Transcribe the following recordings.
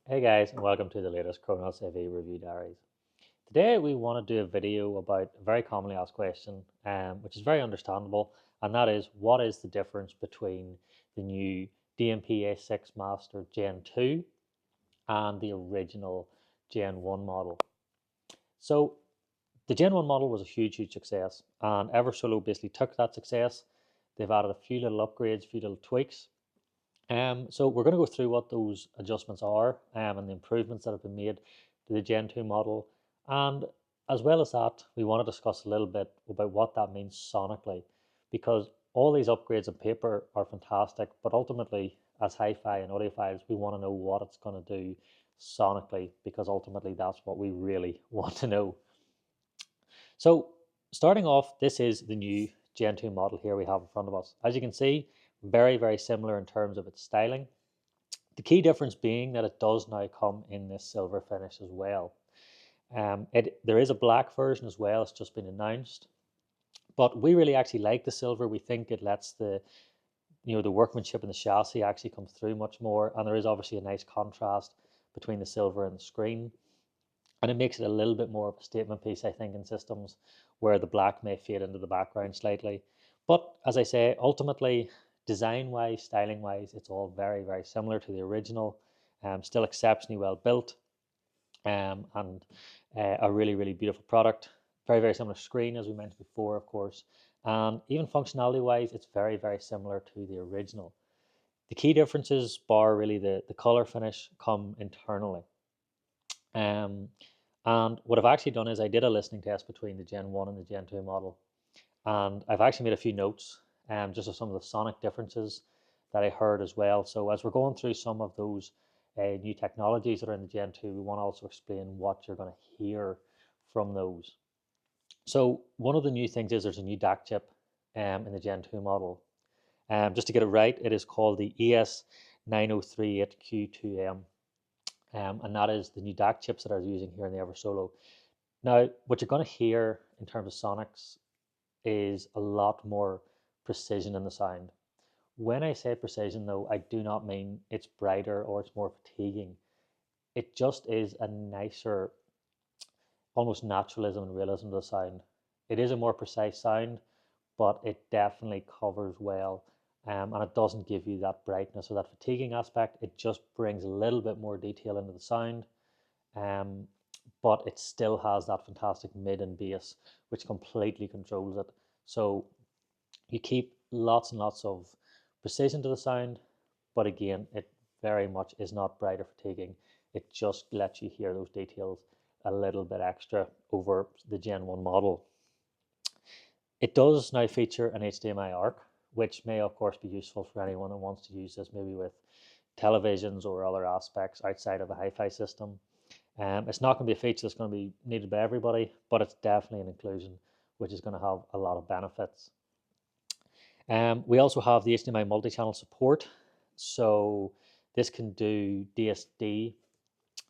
Hey guys, and welcome to the latest Kronos AV Review Diaries. Today we want to do a video about a very commonly asked question, which is very understandable, and that is what is the difference between the new DMP-A6 Master Gen 2 and the original Gen 1 model. So the Gen 1 model was a huge success, and Eversolo basically took that success. They've added a few little upgrades, a few little tweaks, so we're going to go through what those adjustments are and the improvements that have been made to the Gen 2 model. And as well as that, we want to discuss a little bit about what that means sonically, because all these upgrades on paper are fantastic, but ultimately, as hi-fi and audiophiles, we want to know what it's going to do sonically, because ultimately that's what we really want to know. So starting off, this is the new Gen 2 model here we have in front of us. As you can see, very similar in terms of its styling. The key difference being that it does now come in this silver finish as well. There is a black version as well, it's just been announced. But we really actually like the silver. We think it lets the workmanship in the chassis actually come through much more, and there is obviously a nice contrast between the silver and the screen. And it makes it a little bit more of a statement piece, I think, in systems where the black may fade into the background slightly. But as I say, ultimately, design-wise, styling-wise, it's all very similar to the original. Still exceptionally well built, and a really beautiful product. Very similar screen, as we mentioned before, of course. And even functionality-wise, it's very similar to the original. The key differences, bar really the color finish, come internally. Um, and what I've actually done is I did a listening test between the Gen 1 and the Gen 2 model. And I've actually made a few notes just of some of the sonic differences that I heard as well. So as we're going through some of those new technologies that are in the Gen 2, we want to also explain what you're going to hear from those. So one of the new things is there's a new DAC chip in the Gen 2 model. Just to get it right, it is called the ES9038Q2M. And that is the new DAC chips that I was using here in the Eversolo. Now, what you're going to hear in terms of sonics is a lot more precision in the sound. When I say precision, though, I do not mean it's brighter or it's more fatiguing. It just is a nicer, almost naturalism and realism to the sound. It is a more precise sound, but it definitely covers well, and it doesn't give you that brightness or that fatiguing aspect. It just brings a little bit more detail into the sound, um, but it still has that fantastic mid and bass, which completely controls it. So you keep lots and lots of precision to the sound, but again, it very much is not bright or fatiguing. It just lets you hear those details a little bit extra over the Gen 1 model. It does now feature an HDMI ARC, which may of course be useful for anyone that wants to use this maybe with televisions or other aspects outside of a hi-fi system. It's not going to be a feature that's going to be needed by everybody, but it's definitely an inclusion which is going to have a lot of benefits. We also have the HDMI multi-channel support, so this can do DSD,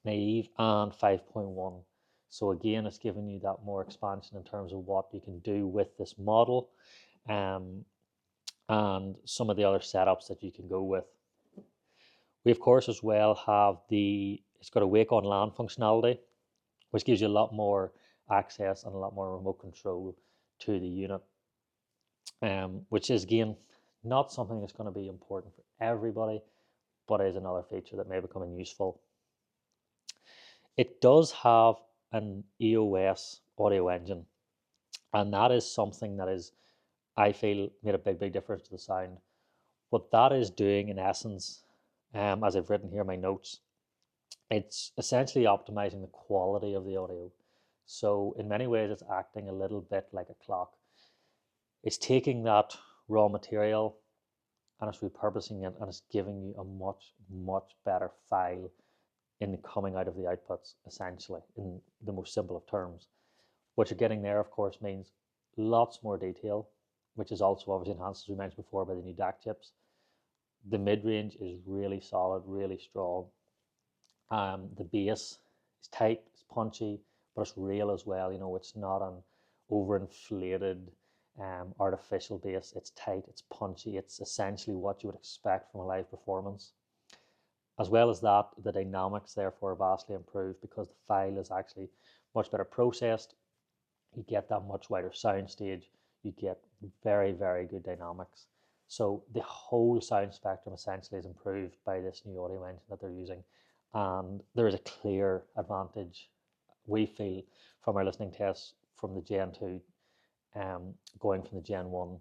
naive, and 5.1. So again, it's giving you that more expansion in terms of what you can do with this model, and some of the other setups that you can go with. We of course as well have it's got a wake on LAN functionality, which gives you a lot more access and a lot more remote control to the unit, which is again not something that's going to be important for everybody, but is another feature that may become useful. It does have an EOS audio engine, and that is something that is, I feel, made a big difference to the sound. What that is doing in essence, as I've written here in my notes, it's essentially optimizing the quality of the audio. So in many ways, it's acting a little bit like a clock. It's taking that raw material and it's repurposing it, and it's giving you a much better file in the coming out of the outputs, essentially, in the most simple of terms. What you're getting there, of course, means lots more detail, which is also obviously enhanced, as we mentioned before, by the new DAC chips. The mid-range is really solid, really strong. The bass is tight, it's punchy, but it's real as well. You know, it's not an overinflated artificial bass. It's tight, it's punchy, it's essentially what you would expect from a live performance. As well as that, the dynamics therefore are vastly improved because the file is actually much better processed. You get that much wider sound stage. You get very, very good dynamics. So the whole sound spectrum essentially is improved by this new audio engine that they're using. And there is a clear advantage, we feel, from our listening tests from the Gen 2 going from the Gen 1.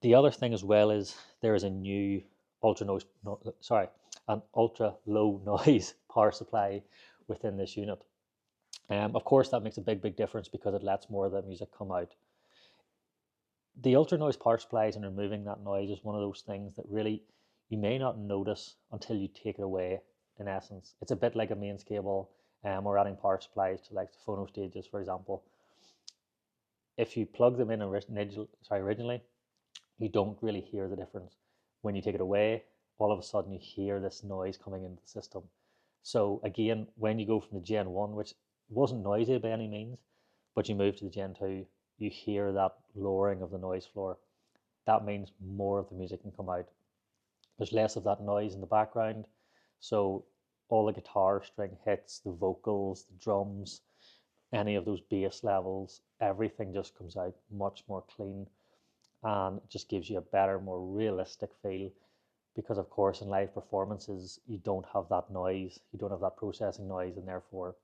The other thing as well is there is a new an ultra low noise power supply within this unit. Of course, that makes a big difference because it lets more of the music come out. The ultra noise power supplies and removing that noise is one of those things that really you may not notice until you take it away. In essence, it's a bit like a mains cable, or adding power supplies to like the phono stages, for example. If you plug them in originally, you don't really hear the difference. When you take it away, all of a sudden you hear this noise coming into the system. So again, when you go from the Gen 1, which wasn't noisy by any means, but you move to the Gen 2, you hear that lowering of the noise floor. That means more of the music can come out. There's less of that noise in the background. So all the guitar string hits, the vocals, the drums, any of those bass levels, everything just comes out much more clean, and it just gives you a better, more realistic feel. Because of course in live performances you don't have that noise, you don't have that processing noise, and therefore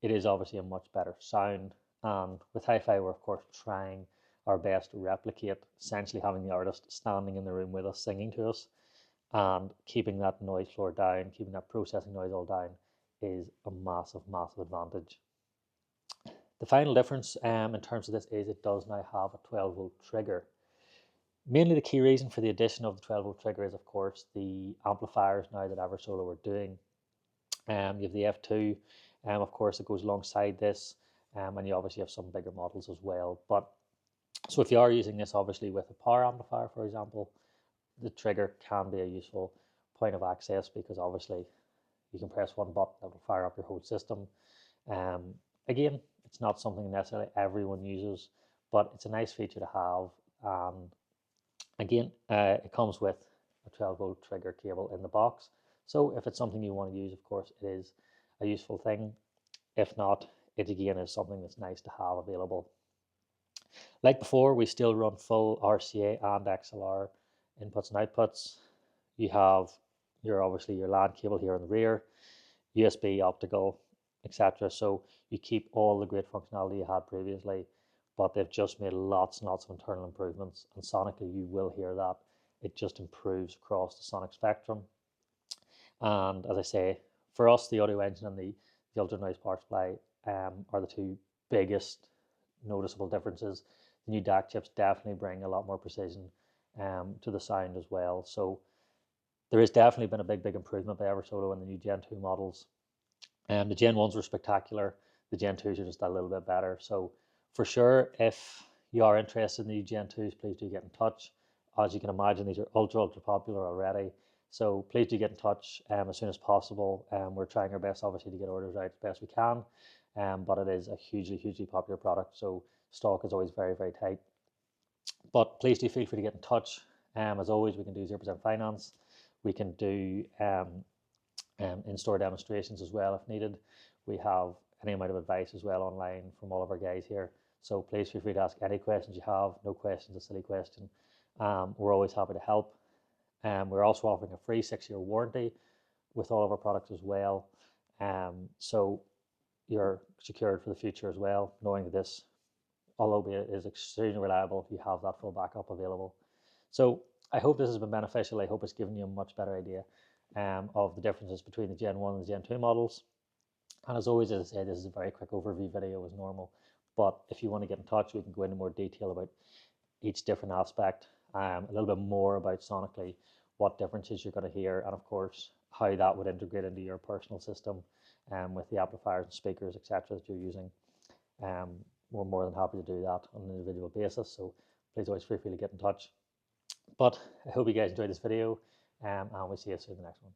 it is obviously a much better sound. And with hi-fi, we're of course trying our best to replicate essentially having the artist standing in the room with us singing to us, and keeping that noise floor down, keeping that processing noise all down is a massive advantage. The final difference in terms of this is it does now have a 12-volt trigger. Mainly the key reason for the addition of the 12-volt trigger is of course the amplifiers now that Eversolo are doing. You have the F2, of course, it goes alongside this, and you obviously have some bigger models as well. But so if you are using this obviously with a power amplifier, for example, the trigger can be a useful point of access, because obviously you can press one button that will fire up your whole system. Again, it's not something necessarily everyone uses, but it's a nice feature to have. And again, it comes with a 12-volt trigger cable in the box. So if it's something you want to use, of course, it is a useful thing. If not, it again is something that's nice to have available. Like before, we still run full RCA and XLR inputs and outputs. You have obviously your LAN cable here in the rear, USB, optical, etc. So you keep all the great functionality you had previously, but they've just made lots and lots of internal improvements, and sonically you will hear that. It just improves across the sonic spectrum. And as I say, for us, the audio engine and the ultra noise power supply are the two biggest noticeable differences. The new DAC chips definitely bring a lot more precision to the sound as well. So there has definitely been a big improvement by Eversolo in the new Gen 2 models. The Gen 1s were spectacular. The Gen 2s are just a little bit better. So for sure, if you are interested in the Gen 2s, please do get in touch. As you can imagine, these are ultra popular already. So please do get in touch as soon as possible. We're trying our best, obviously, to get orders out as best we can. But it is a hugely popular product. So stock is always very tight. But please do feel free to get in touch. As always, we can do 0% finance. We can do in-store demonstrations as well if needed. We have any amount of advice as well online from all of our guys here. So please feel free to ask any questions you have. No question is a silly question. We're always happy to help. We're also offering a free 6-year warranty with all of our products as well. So you're secured for the future as well, knowing that this, although it is extremely reliable, you have that full backup available. So I hope this has been beneficial. I hope it's given you a much better idea of the differences between the Gen 1 and the Gen 2 models. And as always, as I said, this is a very quick overview video as normal. But if you want to get in touch, we can go into more detail about each different aspect, a little bit more about sonically what differences you're going to hear, and of course how that would integrate into your personal system with the amplifiers and speakers, etc. that you're using. We're more than happy to do that on an individual basis, so please always feel free to get in touch. But I hope you guys enjoyed this video, and we'll see you soon in the next one.